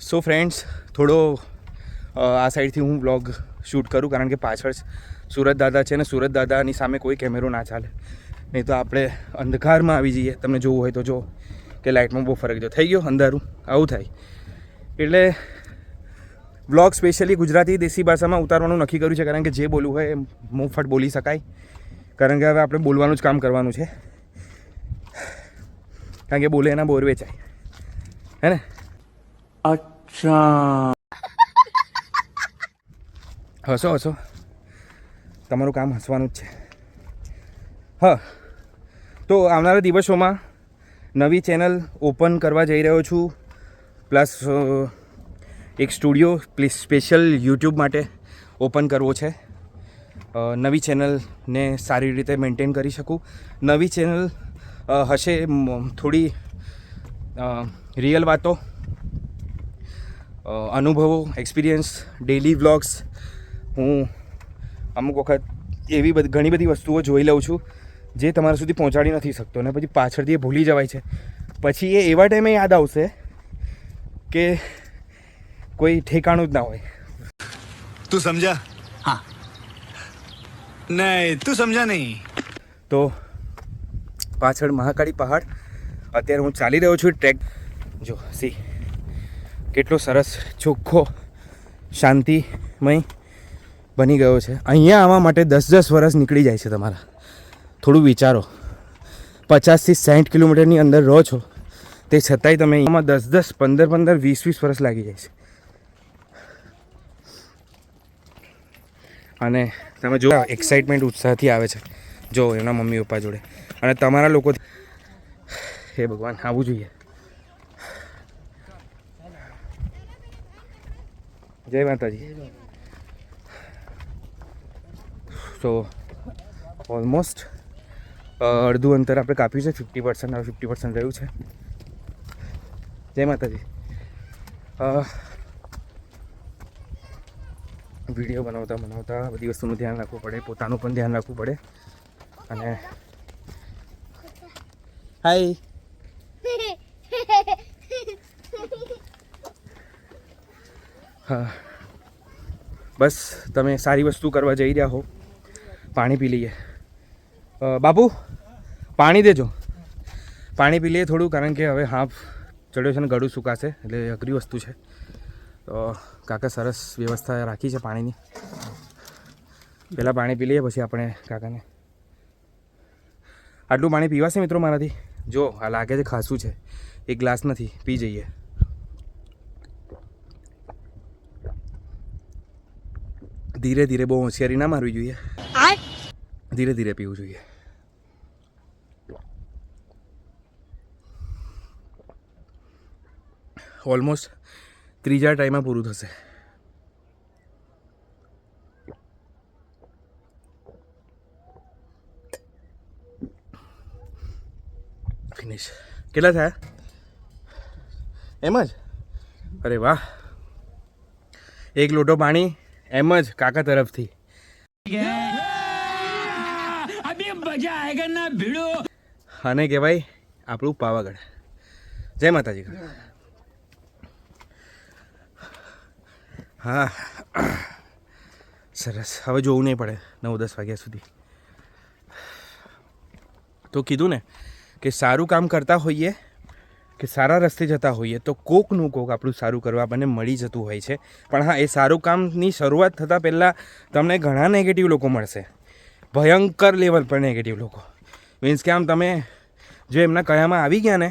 So friends, થોડો આ સાઈડથી હું વ્લોગ શૂટ કરું કારણ કે પાછળ સુરત દાદા છે ને સુરત દાદાની સામે કોઈ કેમેરો ના ચાલે, નહીં તો આપણે અંધકારમાં આવી જઈએ. તમને જોવું હોય તો જો કે લાઇટમાં બહુ ફરક જો થઈ ગયો, અંધારું આવું થાય. એટલે વ્લોગ સ્પેશિયલી ગુજરાતી દેશી ભાષામાં ઉતારવાનું નક્કી કર્યું છે કારણ કે જે બોલવું હોય એ મોફટ બોલી શકાય. કારણ કે હવે આપણે બોલવાનું જ કામ કરવાનું છે, કારણ કે બોલે એના બોર વેચાય, હે ને? અચ્છા, હસો હસો, તમારું કામ હસવાનું જ છે. હા, તો આવનારા દિવસોમાં નવી ચેનલ ઓપન કરવા જઈ રહ્યો છું, પ્લસ એક સ્ટુડિયો સ્પેશિયલ યુટ્યુબ માટે ઓપન કરવો છે. નવી ચેનલને સારી રીતે મેન્ટેન કરી શકું. નવી ચેનલ હશે થોડી રિયલ વાતો, અનુભવો, એક્સપિરિયન્સ, ડેલી વ્લોગ્સ. હું અમુક વખત એવી ઘણી બધી વસ્તુઓ જોઈ લઉં છું જે તમારા સુધી પહોંચાડી નથી શકતો, અને પછી પાછળથી એ ભૂલી જવાય છે. પછી એ એવા ટાઈમે યાદ આવશે કે કોઈ ઠેકાણું જ ના હોય. તું સમજા? હા. નહીં, તું સમજા નહીં. તો પાછળ મહાકાળી પહાડ, અત્યારે હું ચાલી રહ્યો છું ટ્રેક. જો સી કેટલો સરસ ચોખ્ખો શાંતિમય બની ગયો છે. અહીંયા આવવા માટે 10-10 વર્ષ નીકળી જાય છે તમારા. થોડું વિચારો, 50થી 60 કિલોમીટરની અંદર રહો છો, તે છતાંય તમે એમાં 10-10, 15-15, 20-20 વર્ષ લાગી જાય છે. અને તમે જો એક્સાઇટમેન્ટ ઉત્સાહથી આવે છે, જો એના મમ્મી પપ્પા જોડે, અને તમારા લોકો, હે ભગવાન, આવવું જોઈએ. જય માતાજી. તો ઓલમોસ્ટ અડધું અંતર આપણે કાપ્યું છે, 50%. હવે 50% રહ્યું છે. જય માતાજી. વિડીયો બનાવતા બધી વસ્તુનું ધ્યાન રાખવું પડે, પોતાનું પણ ધ્યાન રાખવું પડે. અને હાય, હા, બસ તમે સારી વસ્તુ કરવા જઈ રહ્યા હો. પાણી પી લઈએ. બાપુ પાણી દેજો, પાણી પી લઈએ થોડું, કારણ કે હવે હાફ ચડ્યો છે ને ગળું સુકાશે, એટલે અઘરી વસ્તુ છે. તો કાકા સરસ વ્યવસ્થા રાખી છે પાણીની. પહેલાં પાણી પી લઈએ, પછી આપણે કાકાને. આટલું પાણી પીવાશે મિત્રો મારાથી? જો આ લાગે છે ખાસું છે, એક ગ્લાસ નથી, પી જઈએ. ધીરે ધીરે, બહુ હોશિયારી ના મારવી જોઈએ, ધીરે ધીરે પીવું જોઈએ. ઓલમોસ્ટ ત્રીજા ટાઈમમાં પૂરું થશે. ફિનિશ. કેટલા થયા? એમ જ? અરે વાહ, એક લોટો પાણી એમ જ કાકા તરફથી. આને કહેવાય આપણું પાવાગઢ. જય માતાજી. હા, સરસ. હવે જોવું નહીં પડે 9-10 વાગ્યા સુધી. તો કીધું ને કે સારું કામ કરતા હોઈએ, કે સારા રસ્તે જતા હોઈએ, તો કોકનું કોક આપણું સારું કરવા આપણને મળી જતું હોય છે. પણ હા, એ સારું કામની શરૂઆત થતાં પહેલાં તમને ઘણા નેગેટિવ લોકો મળશે, ભયંકર લેવલ પર નેગેટિવ લોકો. મીન્સ કે આમ તમે જો એમના કયામાં આવી ગયા ને,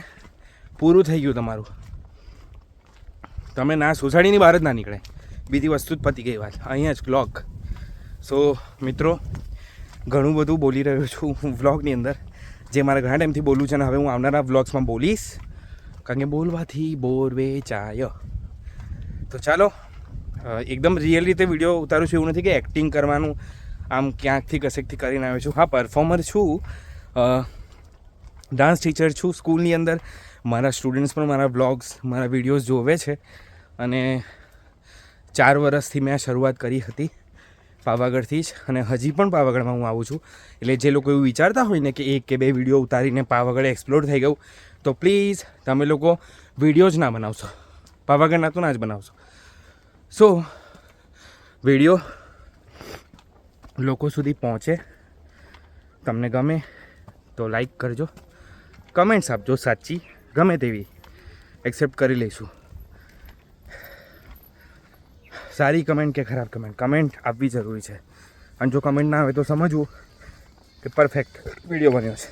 પૂરું થઈ ગયું તમારું. તમે ના સોસાયટીની બહાર જ ના નીકળે, બીજી વસ્તુ જ પતી ગઈ વાત. અહીંયા જ વ્લોગ. સો મિત્રો, ઘણું બધું બોલી રહ્યો છું હું વ્લોગની અંદર, જે મારે ઘણા ટાઈમથી બોલવું છે, અને હવે હું આવનારા વ્લોગ્સમાં બોલીશ, કારણ કે બોલવાથી બોર વેચાય. તો ચાલો, એકદમ રિયલ રીતે વિડીયો ઉતારું છું. એવું નથી કે એક્ટિંગ કરવાનું આમ ક્યાંકથી કશેકથી કરીને આવ્યો છું. હા, પરફોર્મર છું, ડાન્સ ટીચર છું સ્કૂલની અંદર. મારા સ્ટુડન્ટ્સ પણ મારા વ્લોગ્સ, મારા વિડીયોઝ જોવે છે. અને 4 વર્ષથી મેં શરૂઆત કરી હતી પાવાગઢથી જ, અને હજી પણ પાવાગઢમાં હું આવું છું. એટલે જે લોકો એવું વિચારતા હોય ને કે 1 કે 2 વિડીયો ઉતારીને પાવાગઢ એક્સપ્લોર થઈ ગયું, તો પ્લીઝ તમે લોકો વિડીયો જ ના બનાવશો. પાવાગઢના તો ના જ બનાવશો. સો વિડીયો લોકો સુધી પહોંચે, તમને ગમે તો લાઈક કરજો, કમેન્ટ્સ આપજો સાચી ગમે તેવી એક્સેપ્ટ કરી લઈશું. સારી કમેન્ટ કે ખરાબ કમેન્ટ આપવી જરૂરી છે. અને જો કમેન્ટ ના આવે તો સમજવું કે પરફેક્ટ વિડીયો બન્યો છે,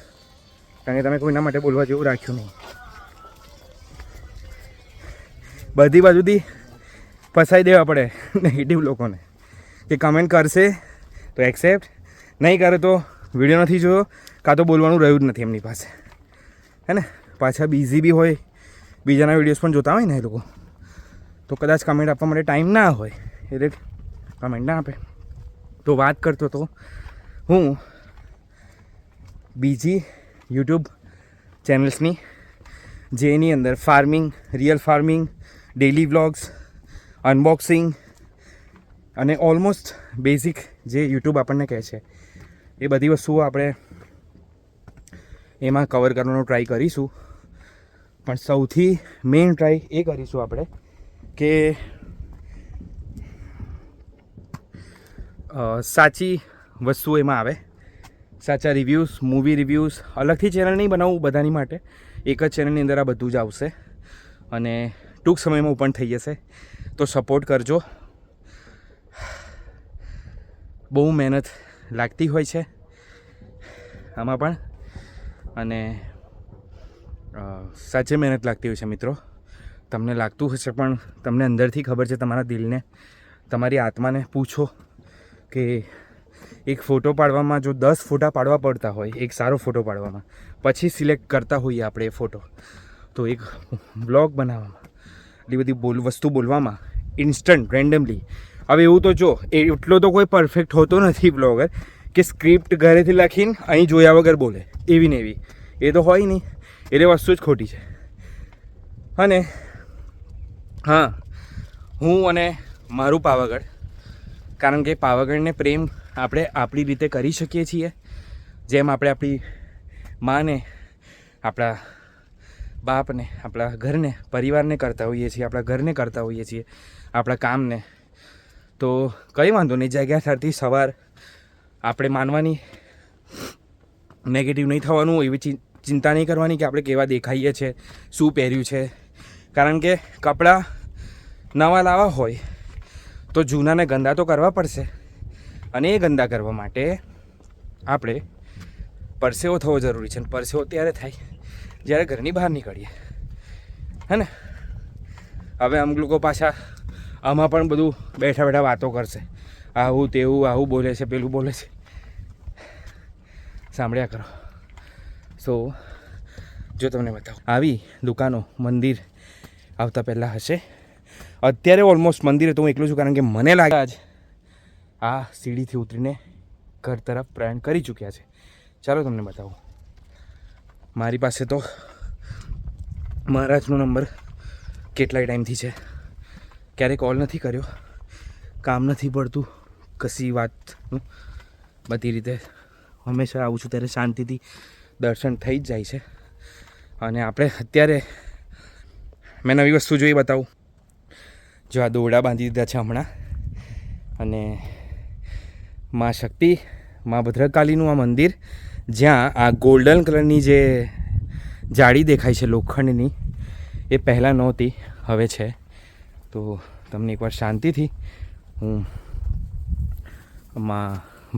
કારણ કે તમે કોઈના માટે બોલવા જેવું રાખ્યું નહીં. બધી બાજુથી ફસાઈ દેવા પડે નેગેટિવ લોકોને કે કમેન્ટ કરશે તો એક્સેપ્ટ, નહીં કરે તો વિડીયો નથી જોયો, કાં તો બોલવાનું રહ્યું જ નથી એમની પાસે, હે ને. પાછા બિઝી બી હોય, બીજાના વિડીયોઝ પણ જોતા હોય ને એ લોકો, તો કદાચ કમેન્ટ આપવા માટે ટાઈમ ના હોય એટલે કમેન્ટ ના આપે. તો વાત કરતો હતો હું બીજી યુટ્યુબ ચેનલ્સની, જેની અંદર farming, real farming, daily vlogs, unboxing અને ઓલમોસ્ટ બેઝિક જે યુટ્યુબ આપણને કહે છે એ બધી વસ્તુઓ આપણે એમાં કવર કરવાનો ટ્રાય કરીશું. પણ સૌથી મેઇન ટ્રાય એ કરીશું આપણે કે સાચી વસ્તુઓ એમાં આવે, સાચા રિવ્યૂઝ, મૂવી રિવ્યૂઝ. અલગથી ચેનલ નહીં બનાવવું બધાની માટે, એક જ ચેનલની અંદર આ બધું જ આવશે અને ટૂંક સમયમાં ઓપન થઈ જશે. તો સપોર્ટ કરજો. બહુ મહેનત લાગતી હોય છે આમાં પણ, અને સાચે મહેનત લાગતી હોય છે મિત્રો. તમને લાગતું હશે પણ તમને અંદરથી ખબર છે, તમારા દિલને, તમારી આત્માને પૂછો કે એક ફોટો પાડવામાં જો 10 ફોટા પાડવા પડતા હોય, એક સારો ફોટો પાડવામાં, પછી સિલેક્ટ કરતા હોઈએ આપણે એ ફોટો, તો એક બ્લોગ બનાવવામાં, એટલી બધી વસ્તુ બોલવામાં ઇન્સ્ટન્ટ રેન્ડમલી. હવે એવું તો જો એટલો તો કોઈ પરફેક્ટ હોતો નથી બ્લોગર કે સ્ક્રિપ્ટ ઘરેથી લખીને અહીં જોયા વગર બોલે, એવી ને એવી એ તો હોય નહીં. એટલે વસ્તુ જ ખોટી છે. અને હા, હું અને મારું પાવાગઢ, કારણ કે પાવાગઢને પ્રેમ આપણે આપણી રીતે કરી શકીએ છીએ, જેમ આપણે આપણી માને, આપણા બાપને, આપણા ઘરને, પરિવારને કરતા હોઈએ છીએ, આપણા ઘરને કરતા હોઈએ છીએ, આપણા કામને. તો કંઈ વાંધો નહીં, જગ્યા થરતી સવાર આપણે માનવાની, નેગેટિવ નહીં થવાનું, એવી ચિંતા નહીં કરવાની કે આપણે કેવા દેખાઈએ છીએ, શું પહેર્યું છે. કારણ કે કપડાં નવા લાવવા હોય તો જૂનાને ગંદા તો કરવા પડશે, અને એ ગંદા કરવા માટે આપણે પરસેવો થવો જરૂરી છે. અને પરસેવો ત્યારે થાય જ્યારે ઘરની બહાર નીકળીએ, હે ને. હવે અમુક લોકો પાછા આમાં પણ બધું બેઠા બેઠા વાતો કરશે, આવું તેવું, આવું બોલે છે, પેલું બોલે છે, સાંભળ્યા કરો. સો જો તમને બતાવું, આવી દુકાનો મંદિર આવતા પહેલાં હશે. અત્યારે ઓલમોસ્ટ મંદિરે તો હું એકલું છું, કારણ કે મને લાગે આજ આ સીડીથી ઉતરીને ઘર તરફ પ્રયાણ કરી ચૂક્યા છે. ચાલો તમને બતાવું. મારી પાસે તો મહારાજનો નંબર કેટલાય ટાઈમથી છે, ક્યારેય કોલ નથી કર્યો, કામ નથી પડતું કશી વાતનું. બધી રીતે હંમેશા આવું છું ત્યારે શાંતિથી દર્શન થઈ જ જાય છે. અને આપણે અત્યારે મેં નવી વસ્તુ જોઈ, બતાવું. જો આ દોરડા બાંધી દીધા છે હમણાં, અને મા શક્તિ, મા ભદ્રકાલીનું આ મંદિર, જ્યાં આ ગોલ્ડન કલરની જે જાળી દેખાય છે લોખંડની, એ પહેલાં નહોતી, હવે છે. તો તમને એકવાર શાંતિથી હું મા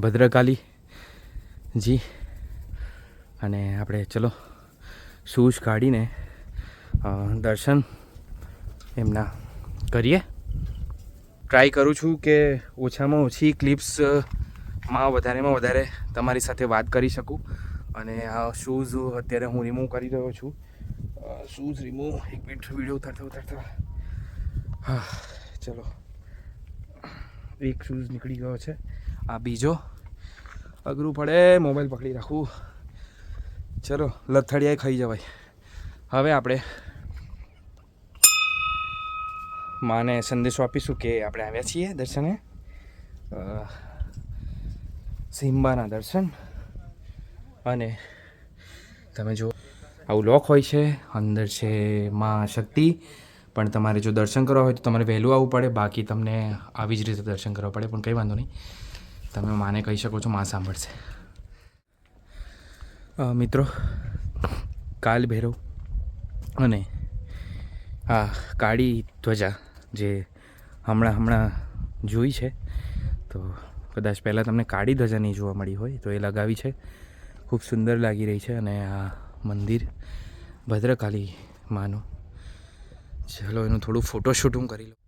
ભદ્રકાલીજી, અને આપણે ચલો શૂઝ કાઢીને દર્શન એમના કરીએ. ટ્રાય કરું છું કે ઓછામાં ઓછી ક્લિપ્સમાં વધારેમાં વધારે તમારી સાથે વાત કરી શકું. અને આ શૂઝ અત્યારે હું રિમૂવ કરી રહ્યો છું. શૂઝ રિમૂવ, એક મિનિટ, વિડીયો ઉતારતા હા ચલો. એક શૂઝ નીકળી ગયો છે, આ બીજો અઘરું પડે, મોબાઈલ પકડી રાખવું. ચલો, લથડિયાએ ખાઈ જવાય. હવે આપણે માને સંદેશો આપીશું કે આપણે આવ્યા છીએ દર્શને, સિમ્બાના દર્શન. અને તમે જો આવું લોક હોય છે, અંદર છે મા શક્તિ, પણ તમારે જો દર્શન કરવા હોય તો તમારે વહેલું આવવું પડે, બાકી તમને આવી જ રીતે દર્શન કરવા પડે. પણ કંઈ વાંધો નહીં, તમે માને કહી શકો છો, માં સાંભળશે. મિત્રો, કાલ ભૈરવ અને આ કાળી ધ્વજા જે હમણાં જોઈ છે, તો કદાચ પહેલાં તમને કાળી ધ્વજા નહીં જોવા મળી હોય તો એ લગાવી છે. ખૂબ સુંદર લાગી રહી છે. અને આ મંદિર ભદ્રકાળી માનું, ચલો એનું થોડું ફોટોશૂટ હું કરી લઉં.